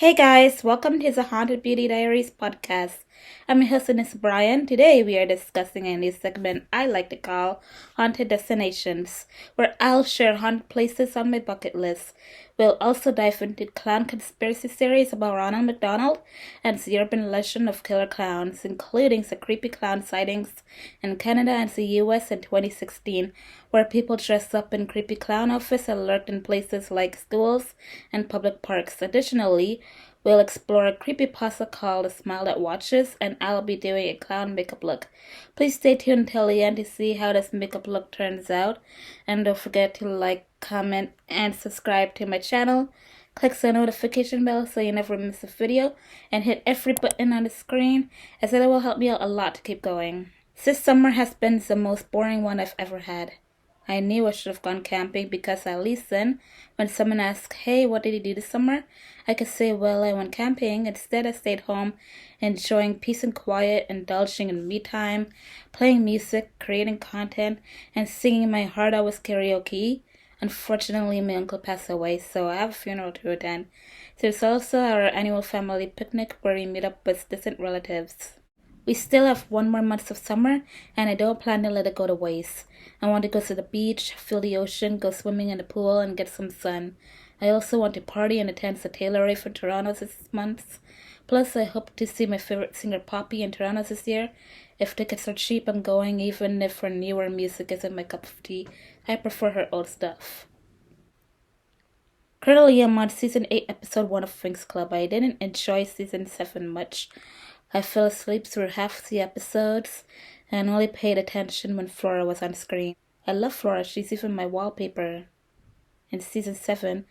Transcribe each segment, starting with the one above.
Hey guys, welcome to the Haunted Beauty Diaries Podcast. I'm your host, Miss Brian. Today we are discussing a new segment I like to call Haunted Destinations, where I'll share haunted places on my bucket list. We'll also dive into clown conspiracy theories about Ronald McDonald and the urban legend of killer clowns, including the creepy clown sightings in Canada and the US in 2016, where people dress up in creepy clown outfits and lurk in places like schools and public parks. Additionally, we'll explore a creepypasta called A Smile That Watches, and I'll be doing a clown makeup look. Please stay tuned until the end to see how this makeup look turns out. And don't forget to like, comment, and subscribe to my channel. Click the notification bell so you never miss a video, and hit every button on the screen, as it will help me out a lot to keep going. This summer has been the most boring one I've ever had. I knew I should have gone camping because at least then, when someone asks, hey, what did you do this summer? I could say, well, I went camping. Instead, I stayed home, enjoying peace and quiet, indulging in me time, playing music, creating content, and singing my heart out with karaoke. Unfortunately, my uncle passed away, so I have a funeral to attend. There's also our annual family picnic where we meet up with distant relatives. We still have one more month of summer, and I don't plan to let it go to waste. I want to go to the beach, feel the ocean, go swimming in the pool, and get some sun. I also want to party and attend the Taylor Rave for Toronto this month. Plus, I hope to see my favorite singer Poppy in Toronto this year. If tickets are cheap, I'm going, even if her newer music isn't my cup of tea. I prefer her old stuff. Currently, I'm on Season 8, Episode 1 of Winx Club. I didn't enjoy Season 7 much. I fell asleep through half the episodes and only paid attention when Flora was on screen. I love Flora, she's even my wallpaper. In Season 7,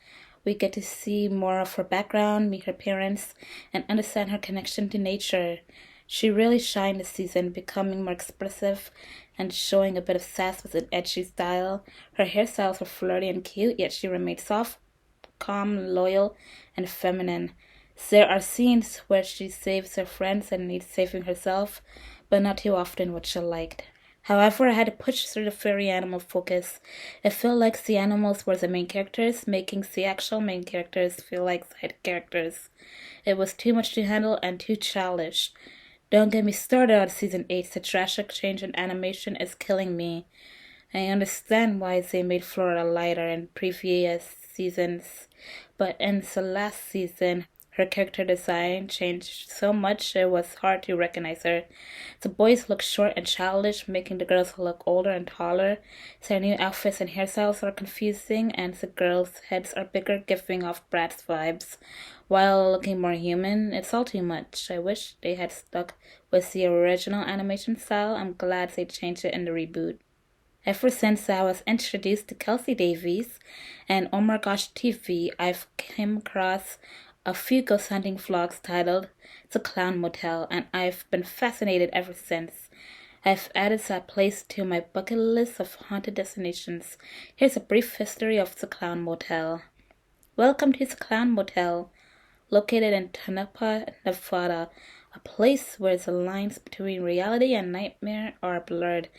we get to see more of her background, meet her parents, and understand her connection to nature. She really shined this season, becoming more expressive and showing a bit of sass with an edgy style. Her hairstyles were flirty and cute, yet she remained soft, calm, loyal, and feminine. There are scenes where she saves her friends and needs saving herself, but not too often, which I liked. However, I had to push through the furry animal focus. It felt like the animals were the main characters, making the actual main characters feel like side characters. It was too much to handle and too childish. Don't get me started on Season 8. The drastic change in animation is killing me. I understand why they made Flora lighter in previous seasons, but in the last season, her character design changed so much it was hard to recognize her. The boys look short and childish, making the girls look older and taller. Their new outfits and hairstyles are confusing, and the girls' heads are bigger, giving off Bratz vibes, while looking more human. It's all too much. I wish they had stuck with the original animation style. I'm glad they changed it in the reboot. Ever since I was introduced to Kelsie Davies and Omar TV, I've come across a few ghost hunting vlogs titled The Clown Motel, and I've been fascinated ever since. I've added that place to my bucket list of haunted destinations. Here's a brief history of the Clown Motel. Welcome to the Clown Motel, located in Tonopah, Nevada, a place where the lines between reality and nightmare are blurred.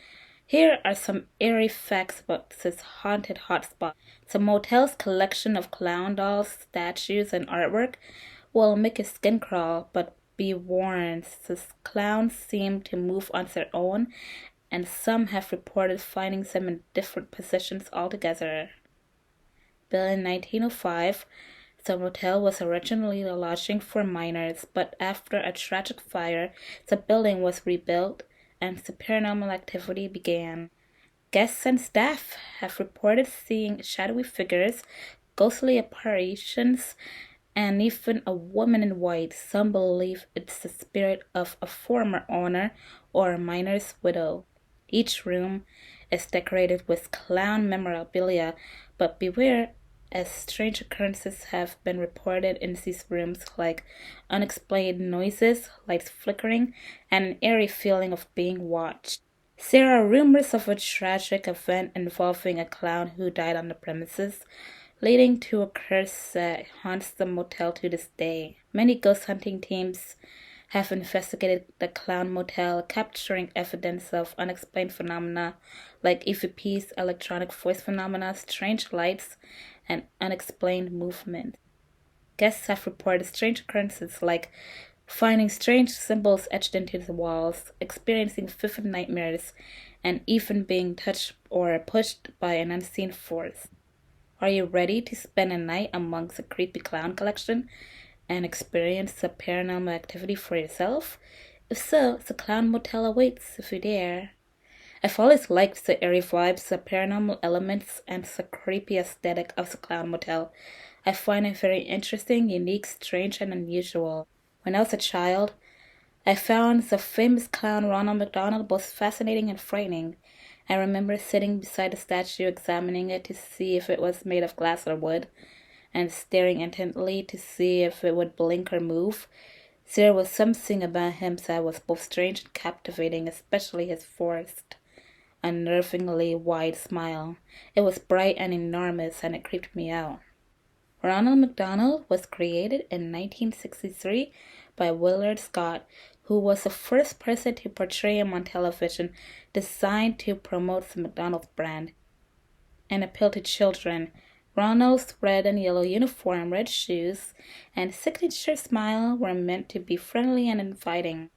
Here are some eerie facts about this haunted hotspot. The motel's collection of clown dolls, statues, and artwork will make your skin crawl, but be warned, the clowns seem to move on their own, and some have reported finding them in different positions altogether. Built in 1905, the motel was originally a lodging for miners, but after a tragic fire, the building was rebuilt and the paranormal activity began. Guests and staff have reported seeing shadowy figures, ghostly apparitions, and even a woman in white. Some believe it's the spirit of a former owner or a miner's widow. Each room is decorated with clown memorabilia, but beware, as strange occurrences have been reported in these rooms, like unexplained noises, lights flickering, and an eerie feeling of being watched. There are rumors of a tragic event involving a clown who died on the premises, leading to a curse that haunts the motel to this day. Many ghost hunting teams have investigated the Clown Motel, capturing evidence of unexplained phenomena like EVPs, electronic voice phenomena, strange lights, and unexplained movement. Guests have reported strange occurrences like finding strange symbols etched into the walls, experiencing vivid nightmares, and even being touched or pushed by an unseen force. Are you ready to spend a night amongst a creepy clown collection and experience the paranormal activity for yourself? If so, the Clown Motel awaits if you dare. I've always liked the eerie vibes, the paranormal elements, and the creepy aesthetic of the Clown Motel. I find it very interesting, unique, strange, and unusual. When I was a child, I found the famous clown Ronald McDonald both fascinating and frightening. I remember sitting beside the statue, examining it to see if it was made of glass or wood, and staring intently to see if it would blink or move. There was something about him that was both strange and captivating, especially his forced, unnervingly wide smile. It was bright and enormous, and it creeped me out. Ronald McDonald was created in 1963 by Willard Scott, who was the first person to portray him on television, designed to promote the McDonald's brand and appeal to children. Ronald's red and yellow uniform, red shoes, and signature smile were meant to be friendly and inviting.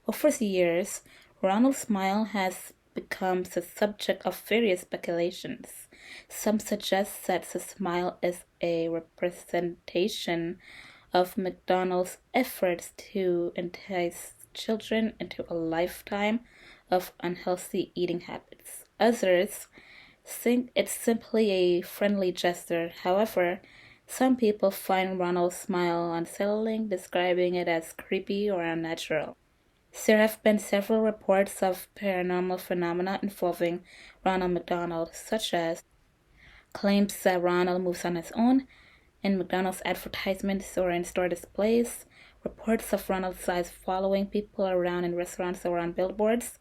Over the years, Ronald's smile has become the subject of various speculations. Some suggest that the smile is a representation of McDonald's efforts to entice children into a lifetime of unhealthy eating habits. Others think it's simply a friendly gesture. However, some people find Ronald's smile unsettling, describing it as creepy or unnatural. There have been several reports of paranormal phenomena involving Ronald McDonald, such as claims that Ronald moves on his own in McDonald's advertisements or in store displays, reports of Ronald's eyes following people around in restaurants or on billboards.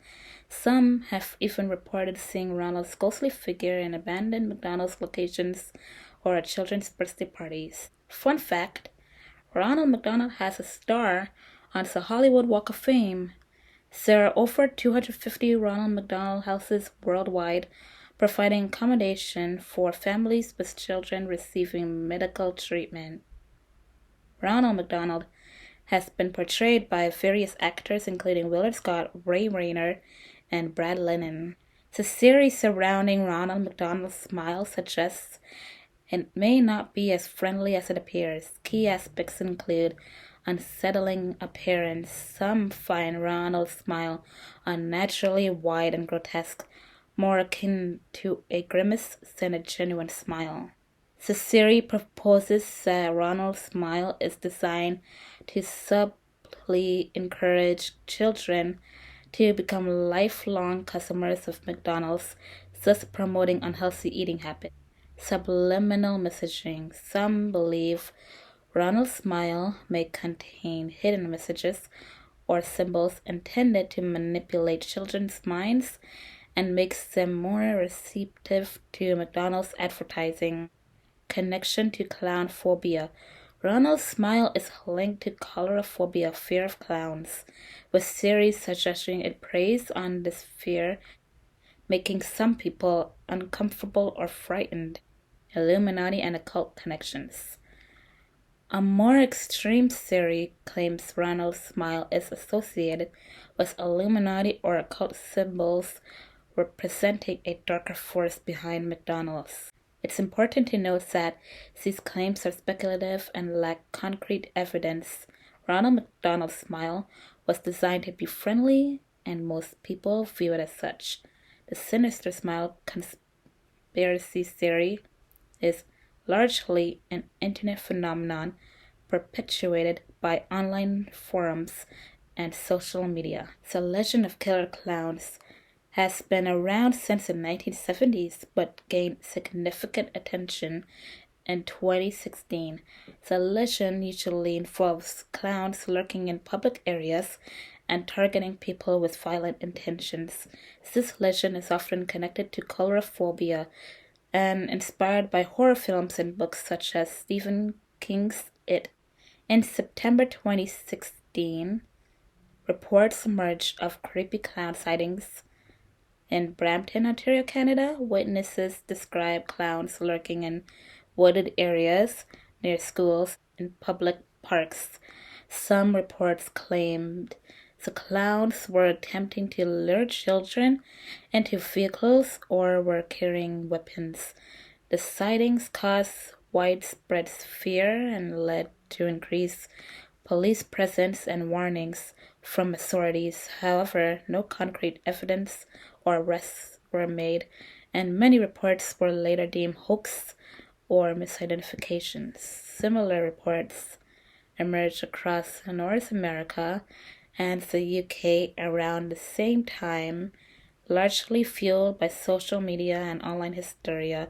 Some have even reported seeing Ronald's ghostly figure in abandoned McDonald's locations or at children's birthday parties. Fun fact, Ronald McDonald has a star on the Hollywood Walk of Fame. There are over 250 Ronald McDonald houses worldwide, providing accommodation for families with children receiving medical treatment. Ronald McDonald has been portrayed by various actors including Willard Scott, Ray Rayner, and Brad Lennon. The theory surrounding Ronald McDonald's smile suggests it may not be as friendly as it appears. Key aspects include unsettling appearance. Some find Ronald's smile unnaturally wide and grotesque, more akin to a grimace than a genuine smile. The theory proposes that Ronald's smile is designed to subtly encourage children to become lifelong customers of McDonald's, thus promoting unhealthy eating habits. Subliminal messaging. Some believe Ronald's smile may contain hidden messages or symbols intended to manipulate children's minds and makes them more receptive to McDonald's advertising. Connection to clown phobia. Ronald's smile is linked to colorophobia, fear of clowns, with theories suggesting it preys on this fear, making some people uncomfortable or frightened. Illuminati and occult connections. A more extreme theory claims Ronald's smile is associated with Illuminati or occult symbols representing a darker force behind McDonald's. It's important to note that these claims are speculative and lack concrete evidence. Ronald McDonald's smile was designed to be friendly, and most people view it as such. The sinister smile conspiracy theory is largely an internet phenomenon perpetuated by online forums and social media. The legend of killer clowns has been around since the 1970s but gained significant attention in 2016. The legend usually involves clowns lurking in public areas and targeting people with violent intentions. This legend is often connected to colorophobia and inspired by horror films and books such as Stephen King's It. In September 2016, reports emerged of creepy clown sightings in Brampton, Ontario, Canada. Witnesses described clowns lurking in wooded areas, near schools and public parks. Some reports claimed the clowns were attempting to lure children into vehicles or were carrying weapons. The sightings caused widespread fear and led to increased police presence and warnings from authorities. However, no concrete evidence or arrests were made, and many reports were later deemed hoax or misidentifications. Similar reports emerged across North America and the UK around the same time, largely fueled by social media and online hysteria.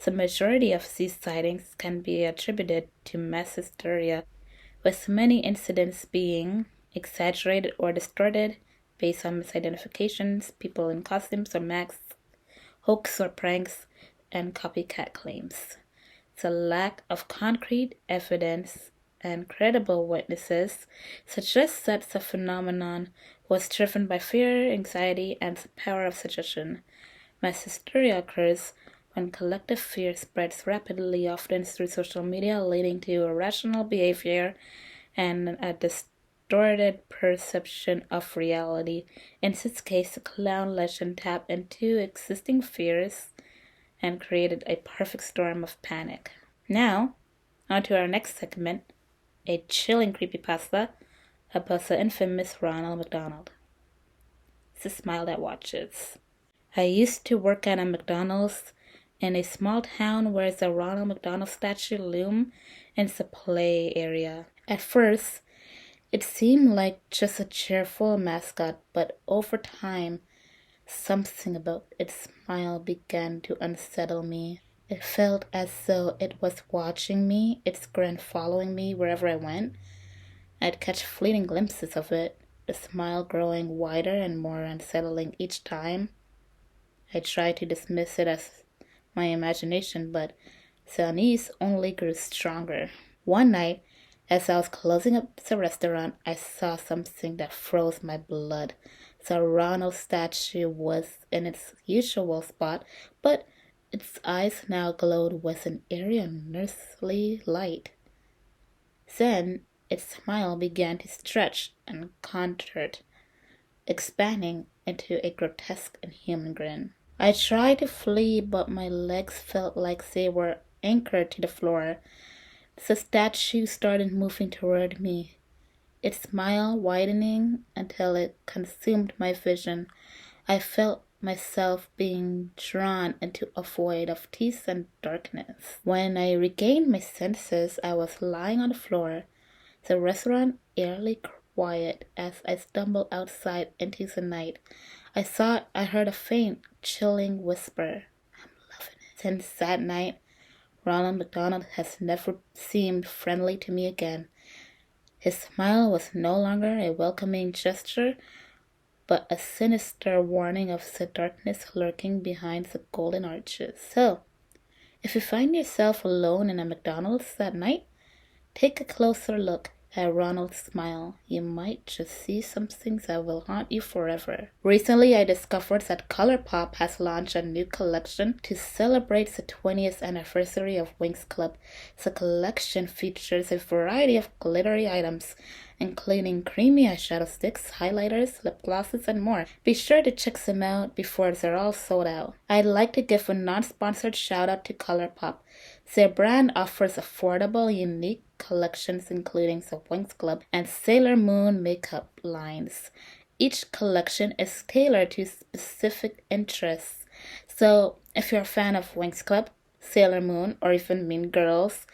The majority of these sightings can be attributed to mass hysteria, with many incidents being exaggerated or distorted based on misidentifications, people in costumes or masks, hoax or pranks, and copycat claims. The lack of concrete evidence and credible witnesses suggests that the phenomenon was driven by fear, anxiety, and the power of suggestion. Mass hysteria occurs when collective fear spreads rapidly, often through social media, leading to irrational behavior and a distorted perception of reality. In this case, the clown legend tapped into existing fears and created a perfect storm of panic. Now, on to our next segment, a chilling creepypasta about the infamous Ronald McDonald. It's a smile that watches. I used to work at a McDonald's in a small town where the Ronald McDonald statue loomed in the play area. At first, it seemed like just a cheerful mascot, but over time, something about its smile began to unsettle me. It felt as though it was watching me, its grin following me wherever I went. I'd catch fleeting glimpses of it, the smile growing wider and more unsettling each time. I tried to dismiss it as my imagination, but the unease only grew stronger. One night, as I was closing up the restaurant, I saw something that froze my blood. The Ronald statue was in its usual spot, but its eyes now glowed with an eerie unearthly light. Then its smile began to stretch and contort, expanding into a grotesque and human grin. I tried to flee, but my legs felt like they were anchored to the floor. The statue started moving toward me, its smile widening until it consumed my vision. I felt myself being drawn into a void of teeth and darkness. When I regained my senses, I was lying on the floor, the restaurant eerily quiet as I stumbled outside into the night. I thought I heard a faint, chilling whisper, "I'm loving it." Since that night, Ronald McDonald has never seemed friendly to me again. His smile was no longer a welcoming gesture, but a sinister warning of the darkness lurking behind the golden arches. So, if you find yourself alone in a McDonald's that night, take a closer look at Ronald's smile. You might just see something that will haunt you forever. Recently, I discovered that ColourPop has launched a new collection to celebrate the 20th anniversary of Winx Club. The collection features a variety of glittery items, including creamy eyeshadow sticks, highlighters, lip glosses, and more. Be sure to check them out before they're all sold out. I'd like to give a non-sponsored shout out to ColourPop. Their brand offers affordable, unique collections including the Winx Club and Sailor Moon makeup lines. Each collection is tailored to specific interests. So if you're a fan of Winx Club, Sailor Moon, or even Mean Girls,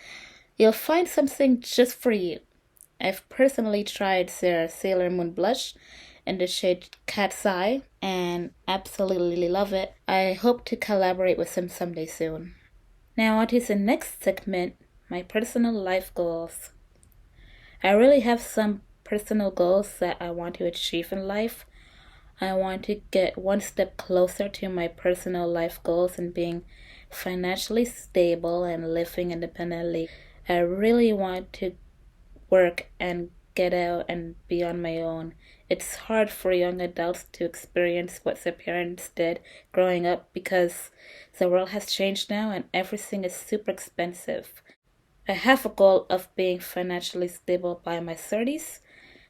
you'll find something just for you. I've personally tried their Sailor Moon blush in the shade Cat's Eye and absolutely love it. I hope to collaborate with them someday soon. Now on to the next segment, my personal life goals. I really have some personal goals that I want to achieve in life. I want to get one step closer to my personal life goals and being financially stable and living independently. I really want to work and get out and be on my own. It's hard for young adults to experience what their parents did growing up because the world has changed now and everything is super expensive. I have a goal of being financially stable by my 30s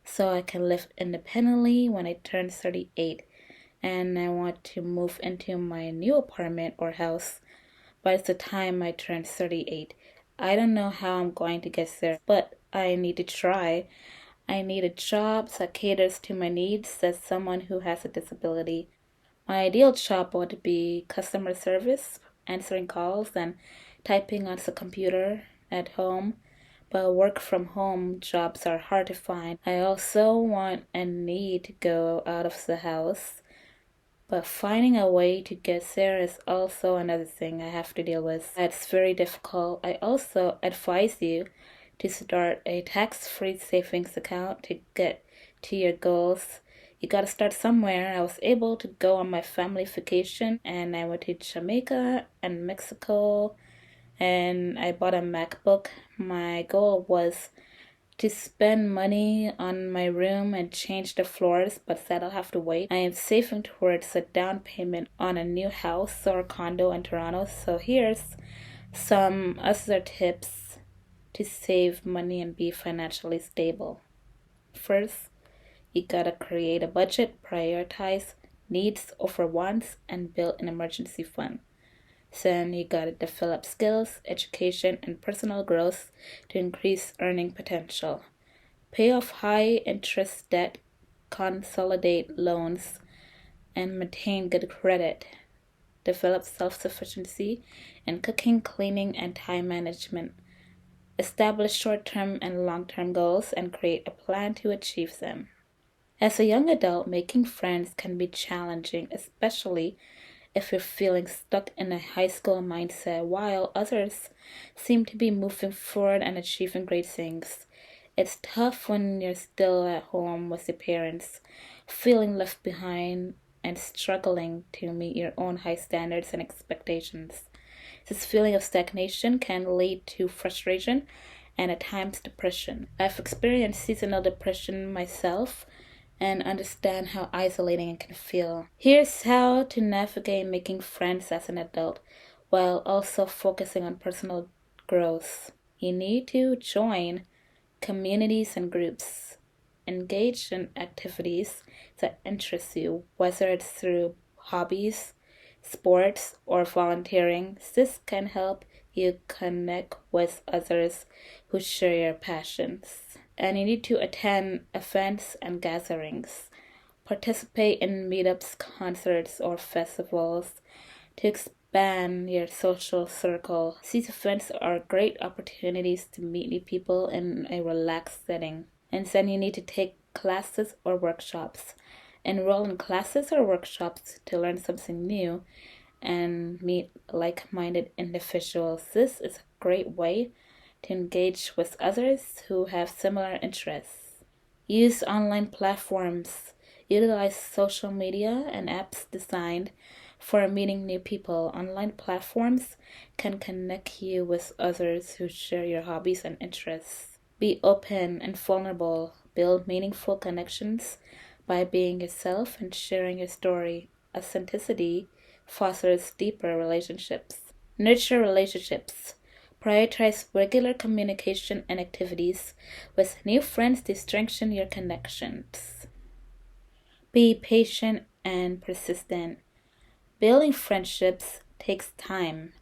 so I can live independently when I turn 38. And I want to move into my new apartment or house by the time I turn 38. I don't know how I'm going to get there, but I need to try. I need a job that caters to my needs as someone who has a disability. My ideal job would be customer service, answering calls, and typing on the computer at home. But work from home jobs are hard to find. I also want and need to go out of the house, but finding a way to get there is also another thing I have to deal with. It's very difficult. I also advise you to start a tax-free savings account to get to your goals. You gotta start somewhere. I was able to go on my family vacation and I went to Jamaica and Mexico and I bought a MacBook. My goal was to spend money on my room and change the floors, but that'll have to wait. I am saving towards a down payment on a new house or condo in Toronto. So here's some other tips to save money and be financially stable. First, you gotta create a budget, prioritize needs over wants, and build an emergency fund. Then you gotta develop skills, education, and personal growth to increase earning potential. Pay off high interest debt, consolidate loans, and maintain good credit. Develop self-sufficiency in cooking, cleaning, and time management. Establish short-term and long-term goals and create a plan to achieve them. As a young adult, making friends can be challenging, especially if you're feeling stuck in a high school mindset while others seem to be moving forward and achieving great things. It's tough when you're still at home with your parents, feeling left behind and struggling to meet your own high standards and expectations. This feeling of stagnation can lead to frustration and at times depression. I've experienced seasonal depression myself and understand how isolating it can feel. Here's how to navigate making friends as an adult while also focusing on personal growth. You need to join communities and groups. Engage in activities that interest you, whether it's through hobbies, sports, or volunteering. This can help you connect with others who share your passions. And you need to attend events and gatherings. Participate in meetups, concerts, or festivals to expand your social circle. These events are great opportunities to meet new people in a relaxed setting. And then you need to take classes or workshops. Enroll in classes or workshops to learn something new and meet like-minded individuals. This is a great way to engage with others who have similar interests. Use online platforms. Utilize social media and apps designed for meeting new people. Online platforms can connect you with others who share your hobbies and interests. Be open and vulnerable. Build meaningful connections by being yourself and sharing your story. Authenticity fosters deeper relationships. Nurture relationships. Prioritize regular communication and activities with new friends to strengthen your connections. Be patient and persistent. Building friendships takes time,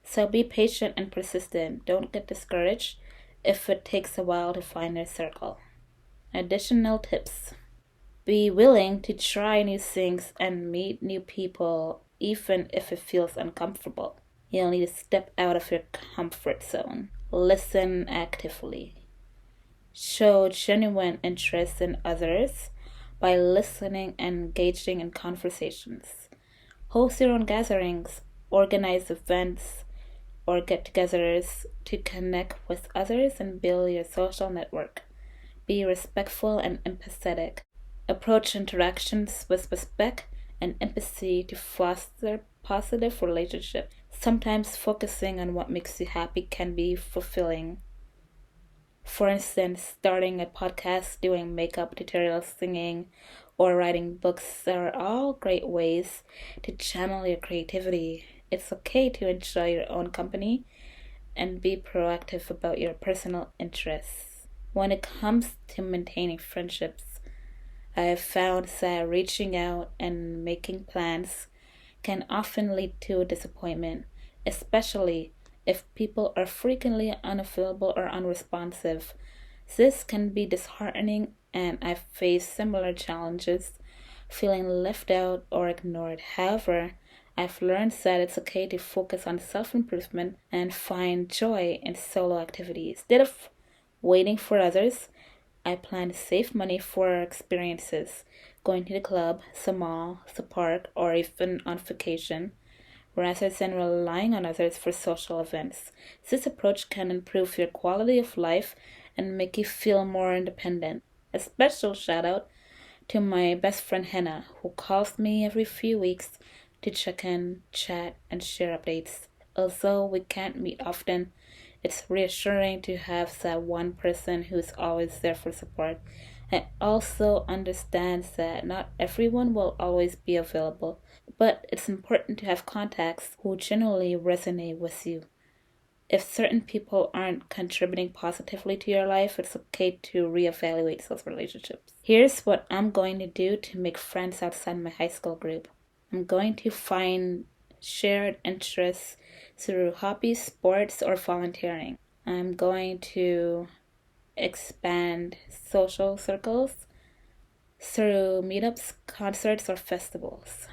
so be patient and persistent. Don't get discouraged if it takes a while to find your circle. Additional tips. Be willing to try new things and meet new people, even if it feels uncomfortable. You'll need to step out of your comfort zone. Listen actively. Show genuine interest in others by listening and engaging in conversations. Host your own gatherings, organize events or get-togethers to connect with others and build your social network. Be respectful and empathetic. Approach interactions with respect and empathy to foster positive relationships. Sometimes focusing on what makes you happy can be fulfilling. For instance, starting a podcast, doing makeup tutorials, singing, or writing books are all great ways to channel your creativity. It's okay to enjoy your own company and be proactive about your personal interests. When it comes to maintaining friendships, I have found that reaching out and making plans can often lead to disappointment, especially if people are frequently unavailable or unresponsive. This can be disheartening, and I've faced similar challenges, feeling left out or ignored. However, I've learned that it's okay to focus on self improvement and find joy in solo activities. Instead of waiting for others, I plan to save money for experiences, going to the club, the mall, the park, or even on vacation, rather than relying on others for social events. This approach can improve your quality of life and make you feel more independent. A special shout out to my best friend Hannah, who calls me every few weeks to check in, chat, and share updates. Although we can't meet often, it's reassuring to have that one person who's always there for support. I also understand that not everyone will always be available, but it's important to have contacts who genuinely resonate with you. If certain people aren't contributing positively to your life, it's okay to reevaluate those relationships. Here's what I'm going to do to make friends outside my high school group. I'm going to find shared interests through hobbies, sports, or volunteering. I'm going to expand social circles through meetups, concerts, or festivals.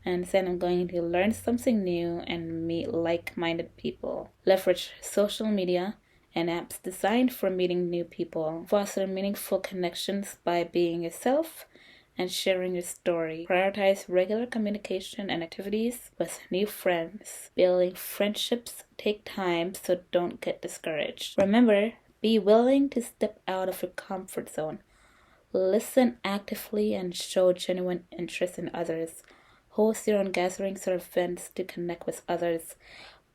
And then I'm going to learn something new and meet like-minded people. Leverage social media and apps designed for meeting new people. Foster meaningful connections by being yourself and sharing your story. Prioritize regular communication and activities with new friends. Building friendships take time, so don't get discouraged. Remember, be willing to step out of your comfort zone. Listen actively and show genuine interest in others. Host your own gatherings or events to connect with others.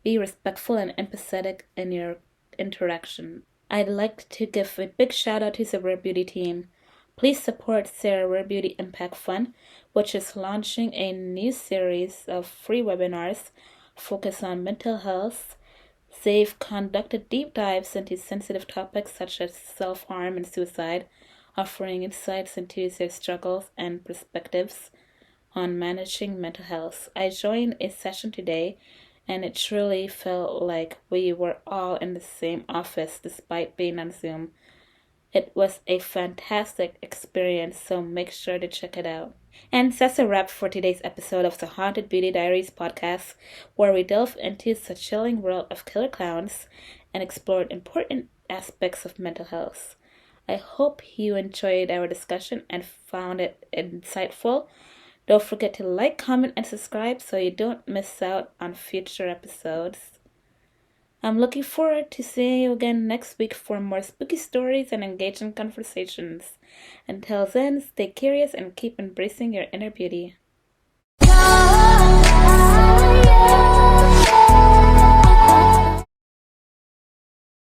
Be respectful and empathetic in your interaction. I'd like to give a big shout out to the Rare Beauty team. Please support their Rare Beauty Impact Fund, which is launching a new series of free webinars focused on mental health. They've conducted deep dives into sensitive topics such as self-harm and suicide, offering insights into their struggles and perspectives on managing mental health. I joined a session today, and it truly felt like we were all in the same office despite being on Zoom. It was a fantastic experience, so make sure to check it out. And that's a wrap for today's episode of the Haunted Beauty Diaries Podcast, where we delve into the chilling world of killer clowns and explored important aspects of mental health. I hope you enjoyed our discussion and found it insightful. Don't forget to like, comment, and subscribe so you don't miss out on future episodes. I'm looking forward to seeing you again next week for more spooky stories and engaging conversations. Until then, stay curious and keep embracing your inner beauty.